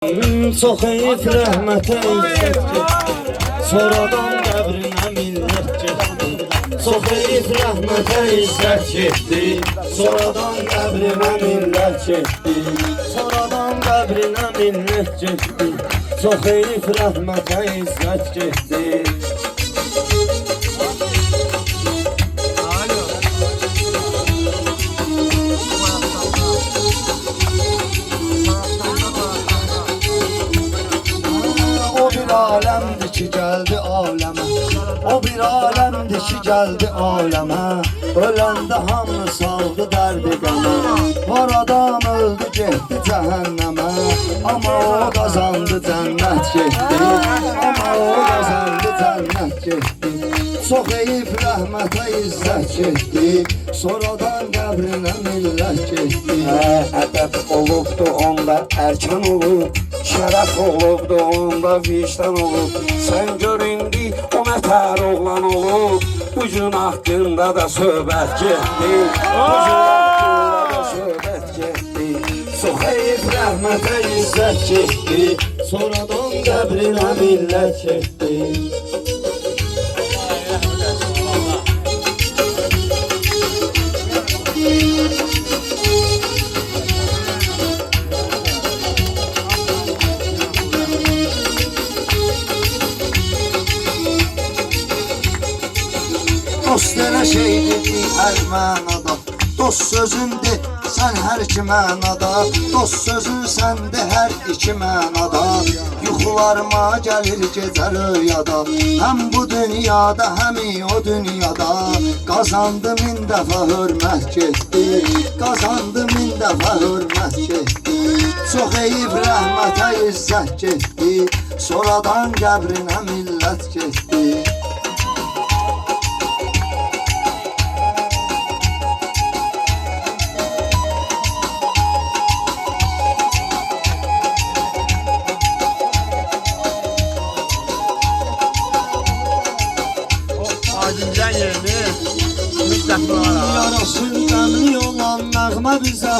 Çox heyif rəhmətə izzət sonradan qəbrinə millət getdi. Çox heyif rəhmətə izzət getdi, sonradan qəbrinə millət getdi. Sonradan qəbrinə millət getdi, çox heyif rəhmətə izzət getdi. Alemdir ki geldi aleme, o bir alemdir ki geldi aleme. Ölende hamı saldı derdi qəmə. Var adam öldü getdi cəhənnəmə, ama o kazandı cennet getdi. Ama o kazandı cennet getdi. Çox heyif rəhmətə izzət getdi, sonradan qəbrinə millət getdi. Ədəb olubdu onda erken olub, şərəf olubdu onda vicdan olub. Sen gör indi o nətər oğlan olub, bu gün haqqında da söhbət getdi. Bu gün haqqında da söhbət getdi. Çox heyif rəhmətə izzət getdi, sonradan qəbrinə millət getdi. Dost elə şeydir hər mənada, dost sözündür sən hər iki mənada. Dost sözün səndə hər iki mənada. Yuxularıma gəlir gecə rüyada, həm bu dünyada həm o dünyada. Qazandı min dəfə hörmət getdi, qazandı min dəfə hörmət getdi. Çox heyif rəhmətə izzət getdi, sonradan qəbrinə millət getdi. Yaraşır qəmli olan nəğmə bizə,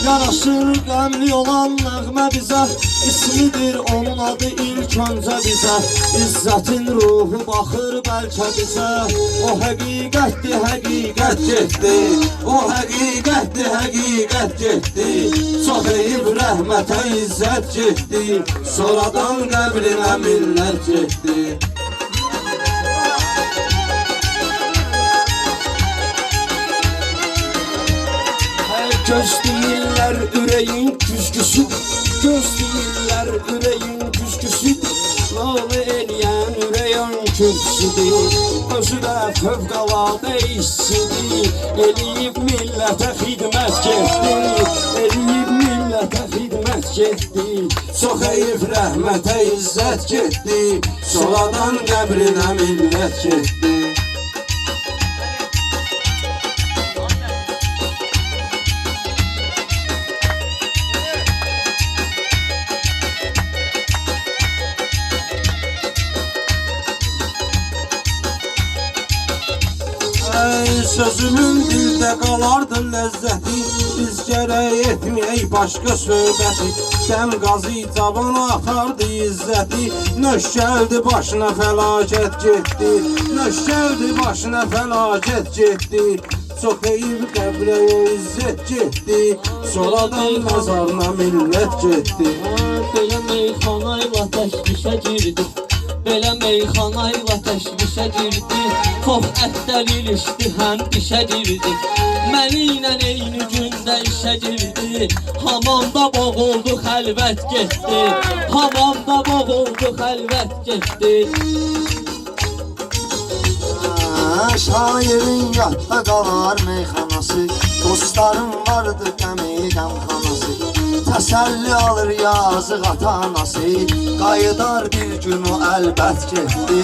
yaraşır qəmli olan nəğmə bizə. İsmidir onun adı ilk öncə bizə, İzzətin ruhu baxır bəlkə bizə. O həqiqətdir, həqiqət getdi, o həqiqətdir, həqiqət getdi. Çox heyif rəhmətə izzət getdi, sonradan qəbrinə millət getdi. Göz deyirlər ürəyin güzgüsüdür, göz deyirlər ürəyin güzgüsüdür. Nalı eləyən ürəyin kürsüdür, özü də fövqəladə işçidir. Eləyib millətə xidmət getdi, eləyib millətə xidmət getdi. Çox heyif rəhmətə izzət getdi, sonradan qəbrinə millət getdi. Sözümün dildə qalardı ləzzəti, biz gərək etməyək başqa söhbəti. Dəm qazı cavana axardı izzəti, nöş gəldi başına fəlakət getdi, nöş gəldi başına fəlakət getdi. Çox heyif qəbrə o izzət getdi, sonradan məzarına millət getdi. Belə meyxanayla təşvişə girdi, belə meyxanayla təşvişə girdi. Çox ətdən ilişdi, həm dişə girdi, məni ilə eyni gündə işə girdi. Hamamda boğuldu, xəlvət getdi, hamamda boğuldu, xəlvət getdi. Şairin yadda qalar meyxanası, dostlarım vardı qəmi qəmxanası. Təsəlli alır yazıq ata-anası, qayıdar bir gün o əlbət getdi,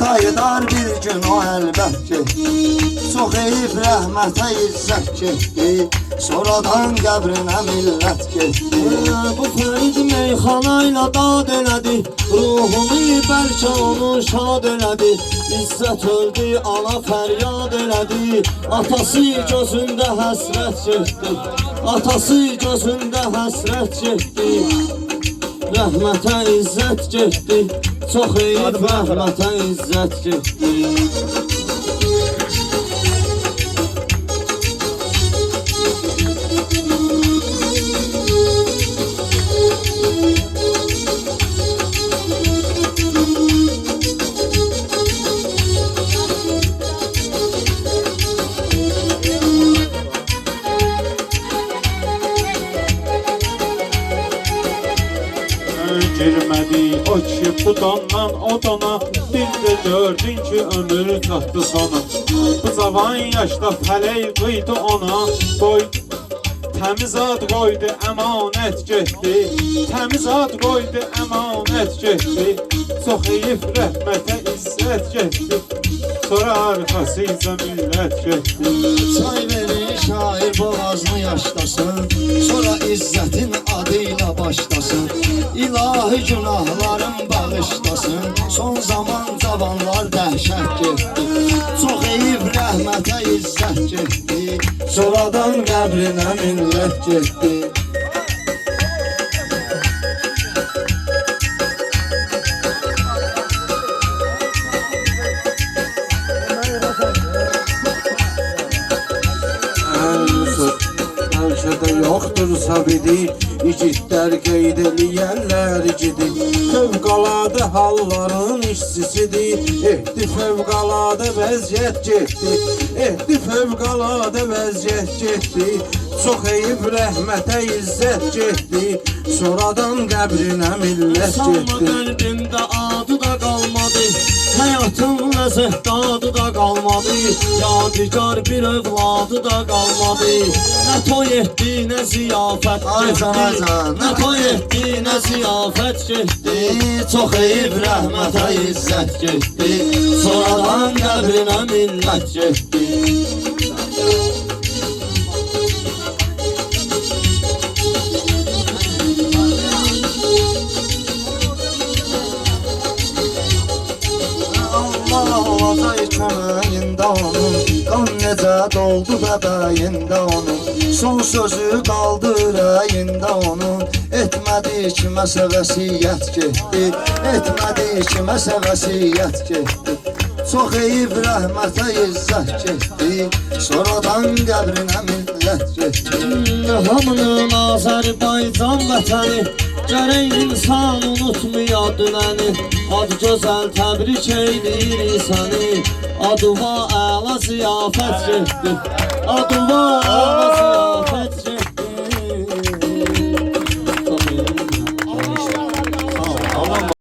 qayıdar bir gün o əlbət getdi. Çox heyif rəhmətə izzət getdi, sonradan qəbrinə millət getdi. Bu Fərid meyxanayla dad elədi, ruhunu bəlkə onu şad elədi. İzzət öldü, ana fəryad elədi, atası gözündə həsrət getdi, atası gözündə həsrət getdi. rəhmətə izzət getdi. Çox eyib rəhmətə izzət getdi. Girmədi o ki bu dondan o dona, bir də gördün ki ömür çatdı sona. Bu cavan yaşda fələk qıydı ona, qoy təmiz ad qoydu əmanət getdi. Təmiz ad qoydu əmanət getdi. Çox eyib rəhmətə izzət getdi. Sonra arxasıca millət getdi. Çay verir şair boğazını yaşlasın, sonra izzətin adıyla başlasın. İlahi günahlarım bağışlasın, son zaman cavanlar dəhşət getdi. Çox eyib rəhmətə izzət getdi, sonradan qəbrinə millət getdi. Ölkədə yoxdur sabidi, igidlər qeyd eləyənlər igidi. Fövqəladə halların işçisidir, ehdi fövqəladə vəziyyət getdi. Ehdi fövqəladə vəziyyət getdi. Çox eyib rəhmətə izzət getdi, sonradan qəbrinə millət Sanma getdi. qəlbimdə adı da qalmadı, həyatın ləzzət dadı da qalmadı. Yadigar bir övladı da qalmadı. Nə toy etdi, nə ziyafət getdi. Nə toy etdi, nə ziyafət getdi. Çox eyib rəhmətə izzət getdi, sonradan qəbrinə millət getdi. Allah olacaq köməyində onun, qan necə doldu bəbəyində onun. Son sözü qaldı ürəyində onun, etmədi kiməsə vəsiyyət getdi. Etmədi kiməsə vəsiyyət getdi. Çox eyib rəhmətə izzət getdi, sonradan qəbrinə millət getdi. Hamının Azərbaycan vətəni, gərək insan unutmuya dünəni. Ad gözəl təbrik eylir səni, adıva əla ziyafət getdi. Adıva əla ziyafət